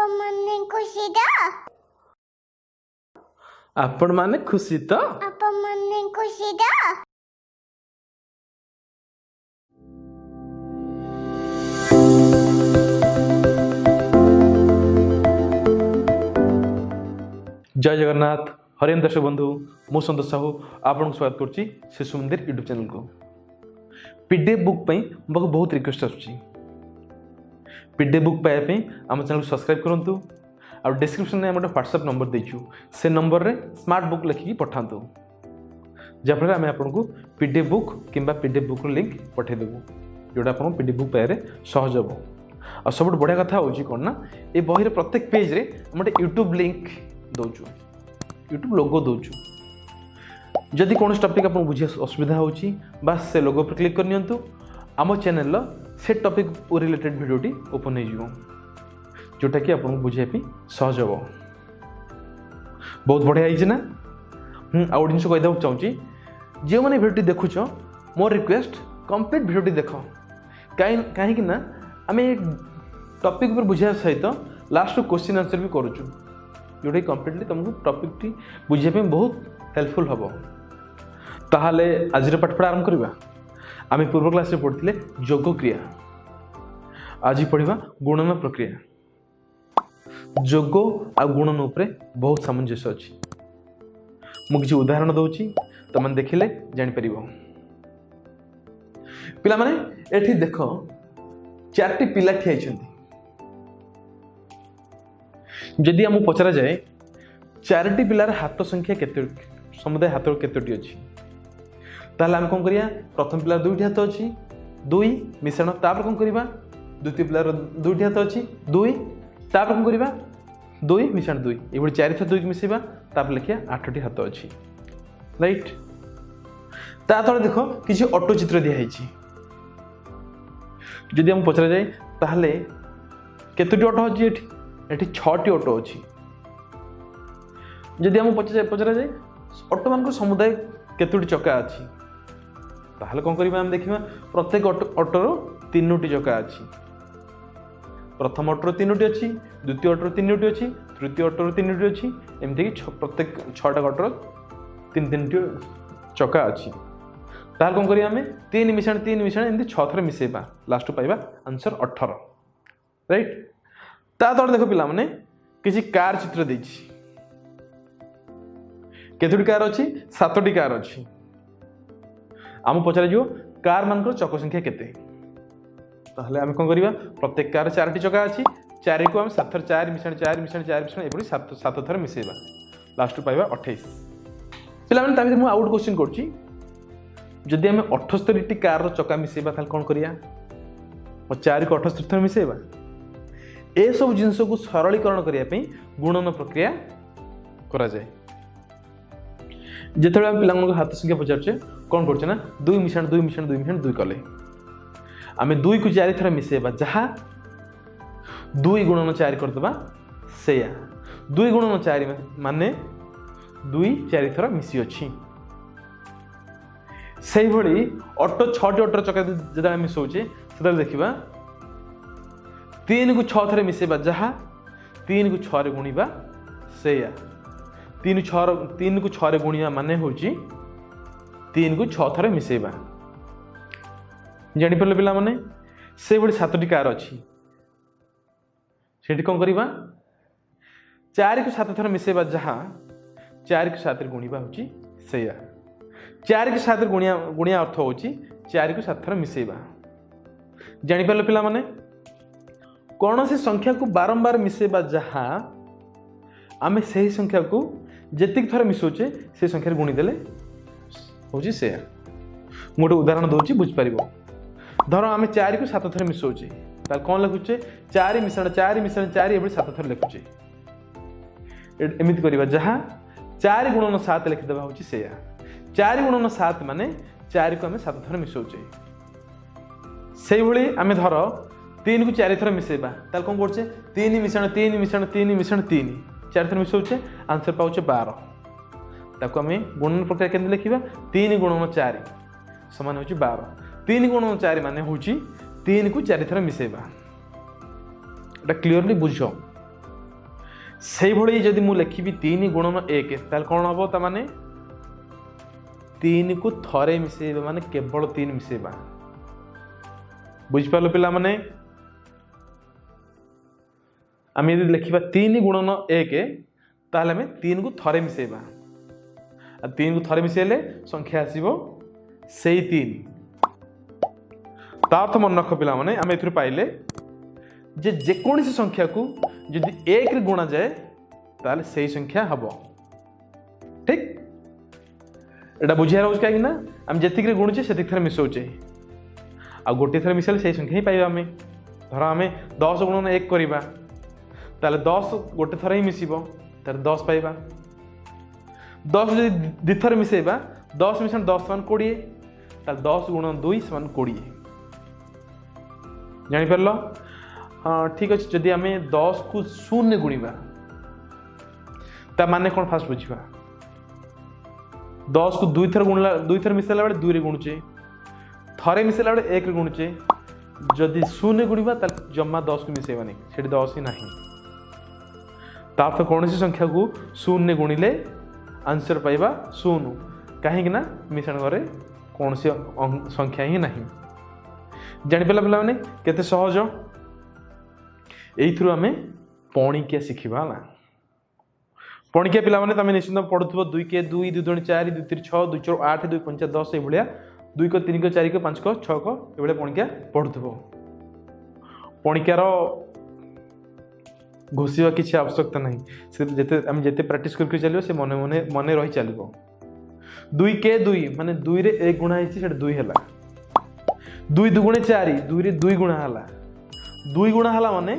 आपमने खुशी दा आपण माने खुशी तो आपमने खुशी दा जय जगन्नाथ हरिओम दर्शक बंधु मु संतोष साहू आपन स्वागत करछि शिशु मंदिर यूट्यूब चैनल को पीडीएफ बुक पई बहुत रिक्वेस्ट आछि पीडीएफ बुक पाए पे आम चैनल को सब्सक्राइब करंतु और डिस्क्रिप्शन में हम व्हाट्सएप नंबर देछु से नंबर रे स्मार्ट बुक लिखिकी पठांतु जफर आम आपको पीडीएफ बुक किंबा पीडीएफ बुक लिंक पठे देबु जोटा आपन पीडीएफ बुक पाए सहज हो और सब बढ़िया कथा होची कोन ना ए बही रे प्रत्येक पेज रे हम यूट्यूब लिंक दौचु यूट्यूब लोगो दौचु जदि कौन टॉपिक आप बुझे असुविधा होची बस से लोगो पर क्लिक करनियंतु आम चैनल से टॉपिक रिलेटेड वीडियोटी ओपन हो जीवो जोटा कि आपको बुझे भी सहज हो बहुत बढ़िया है ना आउ जिन कहीदेक चाहूँगी जो मैंने भिडियो देखुच मोर रिक्वेस्ट कंप्लीट भिडियो देख कहीं ना आम टॉपिक पर बुझा सहित लास्ट क्वेश्चन आंसर भी करुचु जोटा कम्प्लीटली तुमको टॉपिक टी बुझे बहुत हेल्पफुल हम ताहले आज पाठपढ़ा आरंभ करवा आम पूर्व क्लास रे पढ़ते योग क्रिया आज पढ़ा गुणन प्रक्रिया योग आ गुणन उपरे बहुत सामंजस्य अच्छी मुझे उदाहरण दूची तुम देखिले जापर पिला माने एठी देख चारटी पिला ठिया जदि आम पचरा जाए चारोटी पिलार हाथ संख्या केते समुदाय हाथ केतोटी अच्छी ताहले आम कौन करिया प्रथम पिलार दुईटी हाथ अच्छी दुई मिश्रण तापर कौन करिबा द्वितीय पिलार दुईटी हाथ अच्छी दुई तापर कौन करिबा दुई मिश्रण दुई ये चारि थर दुई मिसेबा तापर लिखिया 8टी हाथ अच्छी राइट ता तले देखो किसी ऑटो चित्र दिया जदि आम पचरा जाए ताहले केतोटी ऑटो अच्छी एठी 6टी ऑटो अच्छी जदि आम पचरा जाए ऑटो मान समुदाय केतोटी चक्का अच्छी ताहले कौन करिबा हम देखिबा प्रत्येक ऑटोर 3टी चक्का अच्छी प्रथम ऑटोर 3टी अच्छी द्वितीय ऑटोर 3टी अच्छी तृतीय ऑटोर 3टी अच्छी एमती कि प्रत्येक 6टा ऑटोर 3टी चक्का अच्छी ताहले कौन करिया हमें 3 मिश्रण एमती 6 थर मिसेबा लास्ट पाइबा आंसर 18 राइट ता तले देखो पिला माने किसी कार चित्र देछि केतोटी कार अच्छी 7टी कार अच्छी आम पचार जो कार मान चक संख्या केते ताहले आम कौन करिबा प्रत्येक कार 4टी चक्का अच्छी 4 को आम 7 थर 4 मिश्रण 4 मिश्रण 4 मिश्रण एपरी 7 थर मिसेबा लास्ट पाइबा 28 पिला माने ता भीतर मु आउट क्वेश्चन करछि जदि आम 78टी कार रो चक्का मिसेबा ताल कौन करिया और 4 को 78 थर मिसेबा ए सब जिनस को सरलीकरण करने गुणन प्रक्रिया करा जाए जिते पिला हाथ संख्या पचारे कौन कर ना 2 मिश्रण 2 मिश्रण 2 मिश्रण 2 कले आम 2 को 4 थर मिसेबा जहाँ 2 गुणन 4 करदे से 2 गुणन 4 माने 2 4 थर मिसी अच्छी से भली ऑटो 6टी ऑटो चक्का जो मिसाऊे से देखा 3 को 6 थरे मिसेबा जहाँ 3 को 6 रे गुणिबा से 3 को 6 रे गुणिया माने होची 3 को 6 थरे मिसेबा जानि परले पिला माने से बड़ी 7टी कार अच्छी सेठी कौन करिबा 4 को 7 थर मिसेबा जहाँ 4 को 7 रे गुणिबा होची से 4 को 7 रे गुणिया अर्थ होची 4 को 7 थर मिसेबा जानि परले पिला माने कौन सी संख्या को बारंबार मिसेबा जहाँ आम से संख्या को जी थर मिसाऊे से संख्या गुणीदे हूँ से गोटे उदाहरण दूसरी बुझीपर धर आम 4 को 7 थर मिसाऊे कौन लिखुचे 4 मिश्रण 4 मिश्रण 4 ये 7 थर लिखुचे एमती करवा जहाँ 4 गुणन 7 लिखिदे हूँ से 4 गुणन 7 माने 4 को आम 7 थर मिसाऊे से भाई आम धर 3 को 4 थर मिसेबा ताल कौन करछे 3 मिश्रण 3 मिश्रण 3 मिश्रण 3 4 थर मिसाऊे आंसर पाऊे 12 ताको आम गुणन प्रक्रिया केमती लिखा 3 गुणन 4 समान हो 12 3 गुणन 4 माने हूँ 3 को 4 थर मिसेबा एटा क्लीयरली बुझ से भली जदि मु लिखिबी 3 गुणन 1 ताल कौन हम ता माने 3 को थरे मिसेबा माने केवल 3 मिसेबा बुझ पालो पिला माने आम यदि लिखा 3 गुणन 1 ताल आम 3 को थरे मिसेबा 3 को थरे मिसेले संख्या आसीबो से 3 तार्थ मन रख पिला माने आम एथुर पाइले जे जेकोसी संख्या को जदि 1 रे गुणा जाए ताले सही संख्या हबो ठीक एटा बुझिया रहउछ काहे कि ना हम जेतिक रे गुणुचे सेतिक थरे मिसौचे आ गोटे थरे मिसले सही संख्या ही पाइबा हमें धर हमें 10 गुणन 1 करिबा ताले 10 गोटे थरे ही मिसिबो ताले 10 पाइबा 10 जदि दि थरे मिसेबा 10 मिसन 10 = 20 ताले 10 गुणन 2 = 20 जानि परलो हाँ ठीक अच्छे जदि आम 10 को 0 गुणिबा ता माने कौन फास्ट बुझा 10 को 2 थर गुणला 2 थर मिसला बेले 2 रे गुणुचे थरे मिसला बेले 1 रे गुणुचे जदि 0 गुणिबा ता जम्मा 10 को मिसेबानी सेठी 10 ही नाही तार्थ कौन सी संख्या को 0 गुणिले आंसर पाइबा 0 कहीं ना मिश्रण घरे कौन सी संख्या ही नहीं जानि पेला पिला माने केते सहज एइथरु आमे पणिकिया शिखिबा ना पणिकिया पिला माने तमे निश्चित पढुथबो 2 के 2 2 2 4 2 3 6 2 4 8 2 5 10 ए भलिया 2 को 3 को 4 को 5 को 6 को ए भलिया पणिकिया पढुथबो पणिकिया रो घोषिबा किछि आवश्यकता नहीं से जेते हम जेते प्रैक्टिस करके चलियो से मने रही चलिबो 2 के 2 माने 2 रे 1 गुणा हिची सेट 2 हला 2 दुगुणे 4 2 रे 2 गुणा हला 2 गुणा हला माने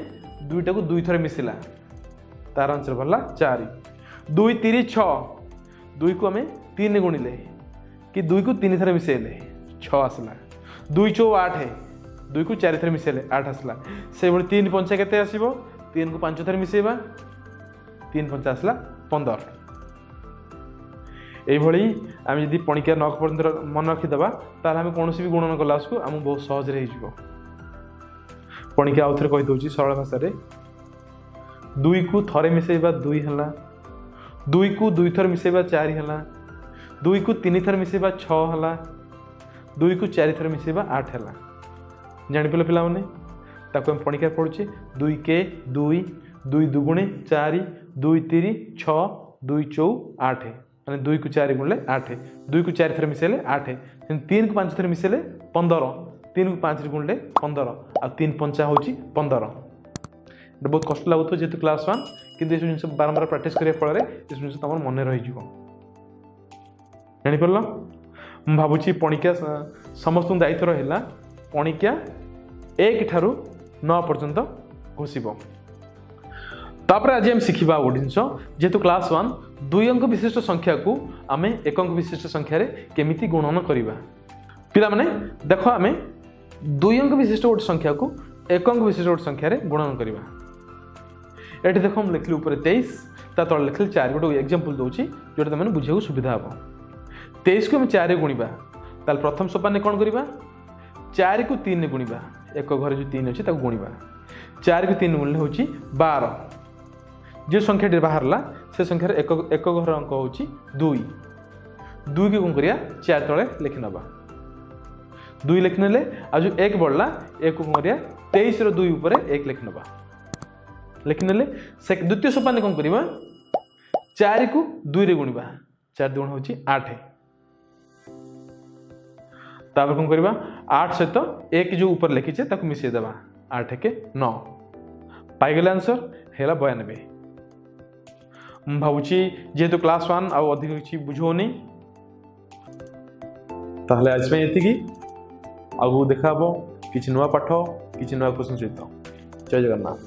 2 टा को 2 थरे मिसिला तार आंसर भला 4 2 3 6 2 को हमें 3 गुणिले कि 2 को 3 थरे मिसेले 6 आसला 2 4 8 2 को 4 थरे मिसेले 8 आसला से भली 3 5 केते आसीबो 3 को 5 थरे मिसेबा 3 5 आसला 15 ए भली आम यदि पणिकिया नक पर्यंत मन रखिदबा ताल आम कौन भी गुणन कला उसको आम बहुत सहज रही जीवो पणिकिया आउ थे कही दउची सरल भाषा रे 2 को थरे मिसेबा 2 हला 2 को 2 थर मिसेबा 4 हला 2 को 3 थर मिसेबा 6 हला 2 को 4 थर मिसेबा 8 हला जानि पेले पिला माने ताको हम पणिकिया पढुचे 2 के 2 2 दुगुणे 4 2 3 6 2 4 8 माने 2 को 4 गुणले 8 2 को 4 थर मिसेले 8 3 को 5 थर मिसेले 15 3 को 5 गुणले 15 आ 3 5 होची 15 बहुत कष्ट लगुत जेहेतु क्लास 1 किंतु जिन बारंबार प्रैक्टिस करने फल इस जिन तुम मन रही जापर मु भावुची पणिकिया समस्त दायित्व रहा पणिकिया 1 ठारू 9 पर्यंत घोषिब तापर आज हम शिखा गोटे जिन जेहेतु क्लास 1 2 अंक विशिष्ट संख्या को आम 1 अंक विशिष्ट संख्यार केमिति गुणन करवा पिला माने देख आम 2 अंक विशिष्ट गोटे संख्या को 1 अंक विशिष्ट गोटे संख्यार गुणन करवा ये देख हम लिखली ऊपर 23 ता तले लिखली 4 गोटे एग्जांपल दूसरी जोटा तुम बुझे सुविधा हम 23 को हम 4 गुणा ताल प्रथम सोपान कौन करवा 4 को 3 गुणा एक घर जो 3 अच्छे गुणा 4 को 3 गुणले हूँ 12 जो संख्याटी बाहर से संख्यार एक घर अंक हूँ 2 2 की कौन करिया 4 तले लिखि नवा 2 लिखिने आज जो 1 बढ़ला 1 को करिया 23 रो 2 ऊपर 1 लिखि नवा लिखिने से द्वितीय सोपान कौन करवा 4 को 2 रे गुणा 4 गुण हूँ 8 तापर कौन करवा 8 सहित 1 जो ऊपर लिखीचे ताको मिसई देवा 8 के 9 पाइगले आंसर है 92 भावुची जेहेतु क्लास 1 आउ अधिक किसी बुझोनी ताहले आज में ये आगु देखा किसी नुआ पाठ किसी नुआ क्वेश्चन सहित जय जगन्नाथ।